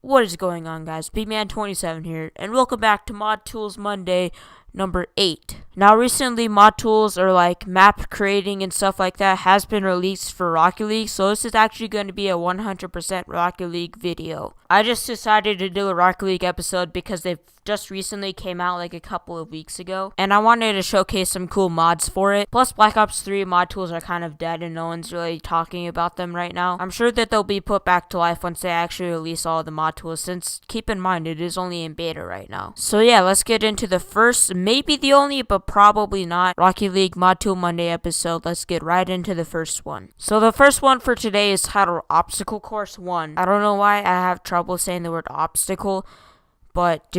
What is going on, guys? BMan27 here, and welcome back to Mod Tools Monday number 8. Now, recently, mod tools or like map creating and stuff like that has been released for Rocket League, so this is actually going to be a 100% Rocket League video. I just decided to do a Rocket League episode because they've just recently came out like a couple of weeks ago, and I wanted to showcase some cool mods for it. Plus, Black Ops 3 mod tools are kind of dead and no one's really talking about them right now. I'm sure that they'll be put back to life once they actually release all of the mod tools, since keep in mind it is only in beta right now. So yeah, let's get into the first, maybe the only, but probably not, Rocket League Mod Tool Monday episode. Let's get right into the first one. So the first one for today is titled Obstacle Course 1. I don't know why I have trouble saying the word obstacle, but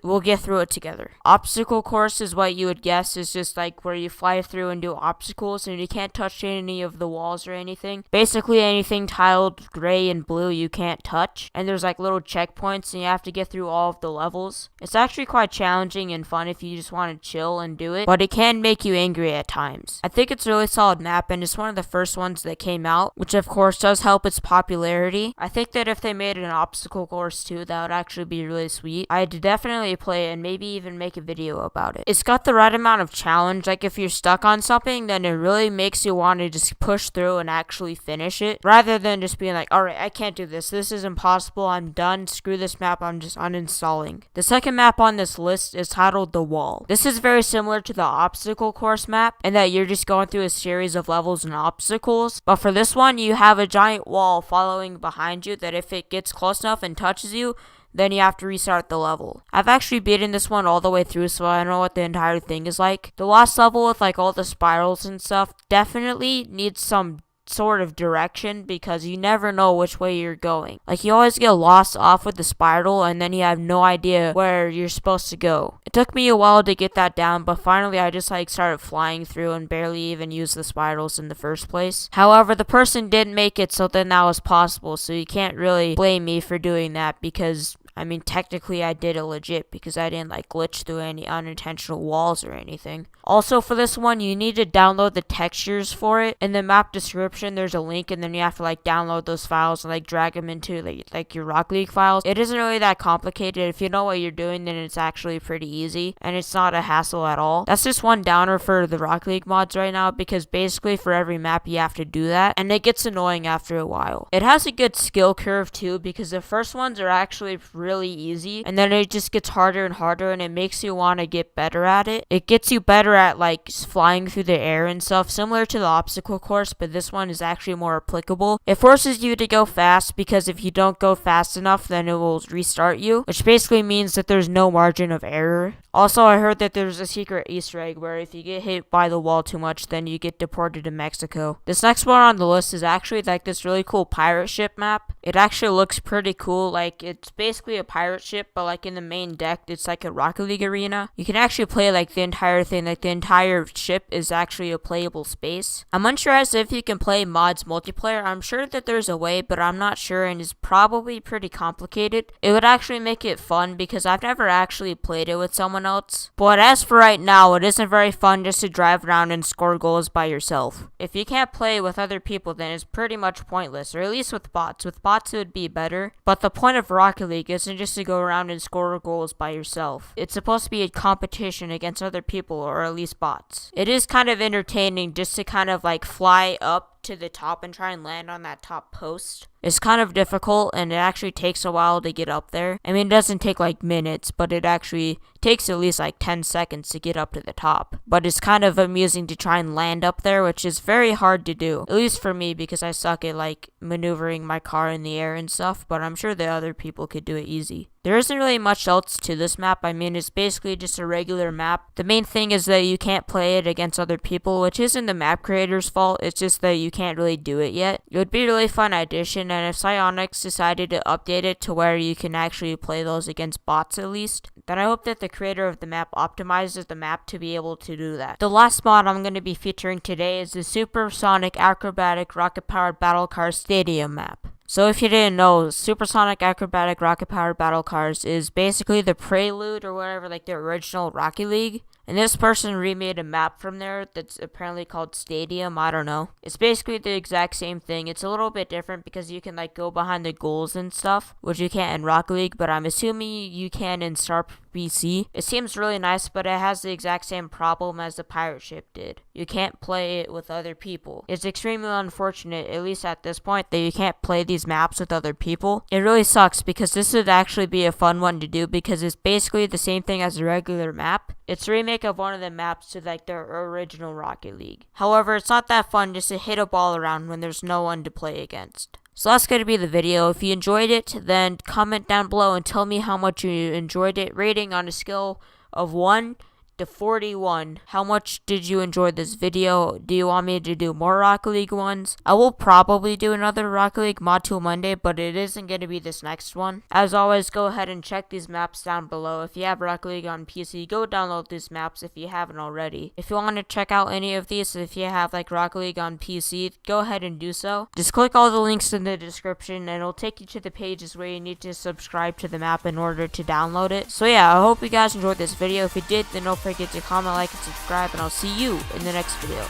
we'll get through it together. Obstacle course is what you would guess is just like where you fly through and do obstacles, and you can't touch any of the walls or anything. Basically anything tiled gray and blue you can't touch, and there's like little checkpoints and you have to get through all of the levels. It's actually quite challenging and fun if you just want to chill and do it, but it can make you angry at times. I think it's a really solid map, and it's one of the first ones that came out, which of course does help its popularity. I think that if they made an obstacle course too, that would actually be really sweet. I'd definitely play it and maybe even make a video about it. It's got the right amount of challenge. Like if you're stuck on something, then it really makes you want to just push through and actually finish it, rather than just being like, alright, I can't do this. This is impossible. I'm done. Screw this map. I'm just uninstalling. The second map on this list is titled The Wall. This is very similar to the obstacle course map in that you're just going through a series of levels and obstacles, but for this one you have a giant wall following behind you that if it gets close enough and touches you, then you have to restart the level. I've actually beaten this one all the way through, so I know what the entire thing is like. The last level with like all the spirals and stuff definitely needs some sort of direction, because you never know which way you're going. Like you always get lost off with the spiral and then you have no idea where you're supposed to go. It took me a while to get that down, but finally I just like started flying through and barely even used the spirals in the first place. However, the person didn't make it, so then that was possible, so you can't really blame me for doing that, because I mean, technically I did it legit because I didn't like glitch through any unintentional walls or anything. Also, for this one, you need to download the textures for it. In the map description, there's a link, and then you have to like download those files and like drag them into like your Rocket League files. It isn't really that complicated. If you know what you're doing, then it's actually pretty easy, and it's not a hassle at all. That's just one downer for the Rocket League mods right now, because basically for every map you have to do that, and it gets annoying after a while. It has a good skill curve too, because the first ones are actually really easy, and then it just gets harder and harder, and it makes you want to get better at it. It gets you better at like flying through the air and stuff, similar to the obstacle course, but this one is actually more applicable. It forces you to go fast, because if you don't go fast enough, then it will restart you, which basically means that there's no margin of error. Also, I heard that there's a secret Easter egg where if you get hit by the wall too much, then you get deported to Mexico. This next one on the list is actually like this really cool pirate ship map. It actually looks pretty cool. Like it's basically a pirate ship, but like in the main deck it's like a Rocket League arena. You can actually play like the entire thing. Like the entire ship is actually a playable space. I'm unsure as if you can play mods multiplayer. I'm sure that there's a way, but I'm not sure, and it's probably pretty complicated. It would actually make it fun, because I've never actually played it with someone else. But as for right now, it isn't very fun just to drive around and score goals by yourself. If you can't play with other people, then it's pretty much pointless, or at least with bots. With bots it would be better, but the point of Rocket League isn't just to go around and score goals by yourself. It's supposed to be a competition against other people, or at least bots. It is kind of entertaining just to kind of like fly up to the top and try and land on that top post. It's kind of difficult, and it actually takes a while to get up there. I mean, it doesn't take like minutes, but it actually takes at least like 10 seconds to get up to the top. But it's kind of amusing to try and land up there, which is very hard to do. At least for me, because I suck at like maneuvering my car in the air and stuff, but I'm sure the other people could do it easy. There isn't really much else to this map. I mean, it's basically just a regular map. The main thing is that you can't play it against other people, which isn't the map creator's fault. It's just that you can't really do it yet. It would be a really fun addition, and if Psyonix decided to update it to where you can actually play those against bots at least, then I hope that the creator of the map optimizes the map to be able to do that. The last mod I'm going to be featuring today is the Supersonic Acrobatic Rocket-Powered Battle Car Stadium map. So if you didn't know, Supersonic Acrobatic Rocket Powered Battle Cars is basically the prelude or whatever, like the original Rocket League. And this person remade a map from there that's apparently called Stadium. I don't know. It's basically the exact same thing. It's a little bit different because you can like go behind the goals and stuff, which you can't in Rocket League, but I'm assuming you can in Star BC. It seems really nice, but it has the exact same problem as the pirate ship did. You can't play it with other people. It's extremely unfortunate, at least at this point, that you can't play these maps with other people. It really sucks because this would actually be a fun one to do because it's basically the same thing as a regular map. It's a remake of one of the maps to like their original Rocket League. However, it's not that fun just to hit a ball around when there's no one to play against. So that's going to be the video. If you enjoyed it, then comment down below and tell me how much you enjoyed it. Rating on a scale of 1 to 41. How much did you enjoy this video? Do you want me to do more Rocket League ones? I will probably do another Rocket League Mod Tool Monday, but it isn't going to be this next one. As always, go ahead and check these maps down below. If you have Rocket League on PC, go download these maps if you haven't already. If you want to check out any of these, if you have like Rocket League on PC, go ahead and do so. Just click all the links in the description and it'll take you to the pages where you need to subscribe to the map in order to download it. So yeah, I hope you guys enjoyed this video. If you did, then don't forget to comment, like, and subscribe, and I'll see you in the next video.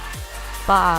Bye.